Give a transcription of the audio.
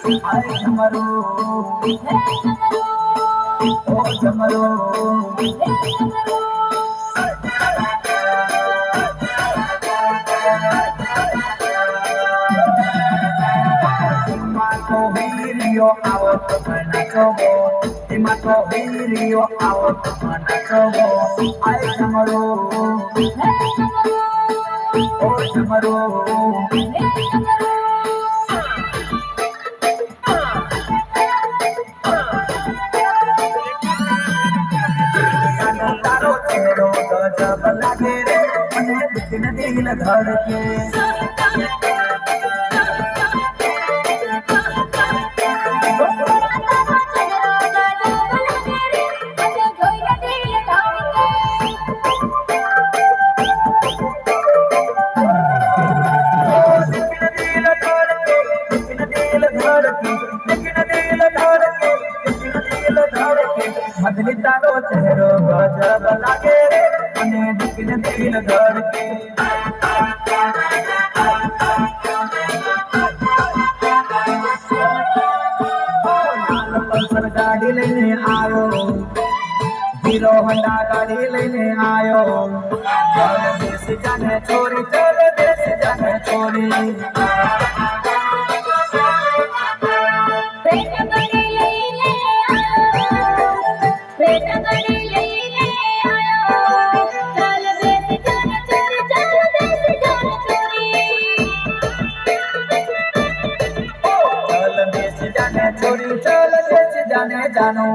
आए झमरू ओ झमरू Mato Virio out Manatobo, Mato Virio out Manatobo, I Chamaro, oh Chamaro, Taro Tero, the Jabalagere, and everything a deal at her. Madani तारो चेहरो गजब लागे रे मने दिल दिल धड़के पल्सर गाड़ी लेने आयो हीरो होंडा गाड़ी लेने आयो चल देश जाने छोरी चल देश जाने छोरी छोरी चल देश जाने जानो